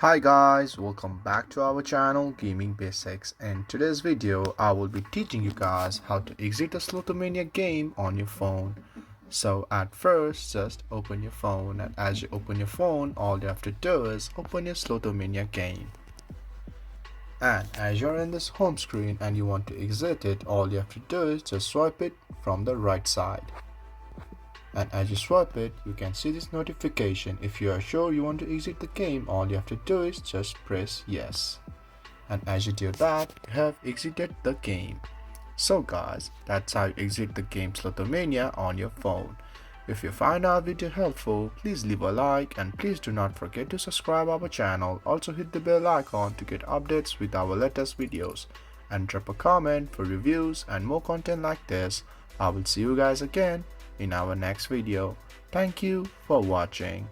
Hi guys, welcome back to our channel Gaming Basics. In today's video, I will be teaching you guys how to exit a Slotomania game on your phone. So at first, just open your phone, and as you open your phone, all you have to do is open your Slotomania game. And as you're in this home screen and you want to exit it, all you have to do is just swipe it from the right side. And as you swipe it, you can see this notification. If you are sure you want to exit the game, all you have to do is just press yes. And as you do that, you have exited the game. So guys, that's how you exit the game Slotomania on your phone. If you find our video helpful, please leave a like and please do not forget to subscribe our channel. Also hit the bell icon to get updates with our latest videos. And drop a comment for reviews and more content like this. I will see you guys again in our next video. Thank you for watching.